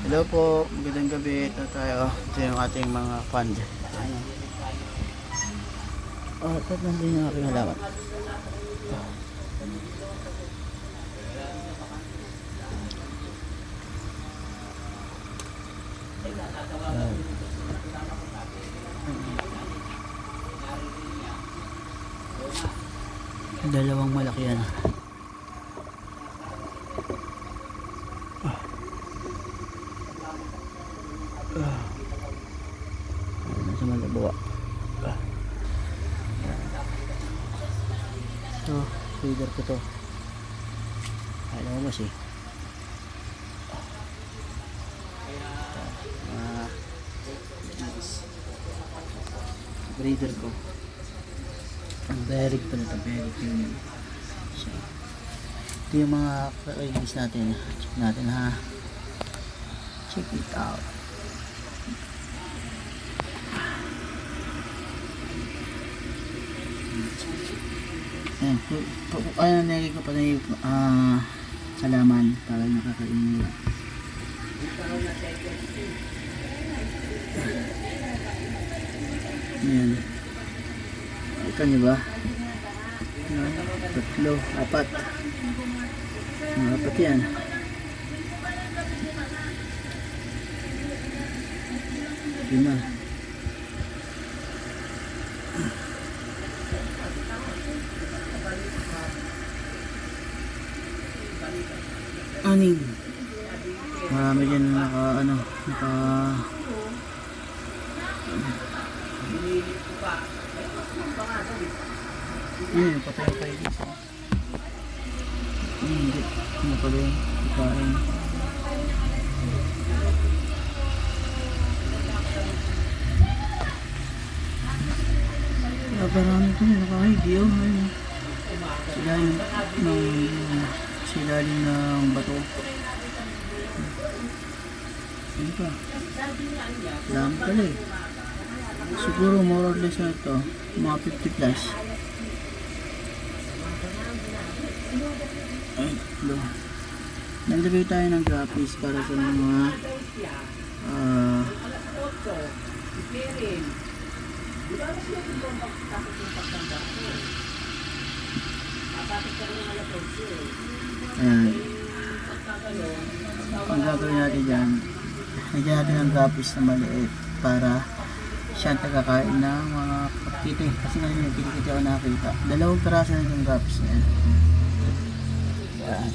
Hello po, magandang gabi. Ito tayo. Ito yung ating mga fund. Ano? Oh, ito nandun yung aking halaman. Dalawang malaki yan. Nasa malabawa. Ito, feeder ko to. Alam mo mas eh. Breeder ko. Ang berig pa nito, berig yun. So, ito yung mga release natin. Check natin ha. Check it out. Ayan, nilagay ko pa na yung halaman para nakakainin nila. Ayan. Ito nyo ba? Tatlo, apat. Apat yan. Lima. Aning. Marami dyan naka patay tayo dito. Hindi. Ano pala yun? Ikain. Marami ito nakahidi oh. Silalim ng bato. Ano pa? Dami pala eh. Siguro more or less na ito. Mga 50 plus. Ay, nandabay tayo ng graphics para sa mga ayan. Ang gagawin natin dyan, lagyan natin ng graphics na maliit para siya tagakain ng mga kakiti. Kasi ngayon yung kitikiti ako nakakita. Dalawang peraso na yung graphics na yan. Ayan.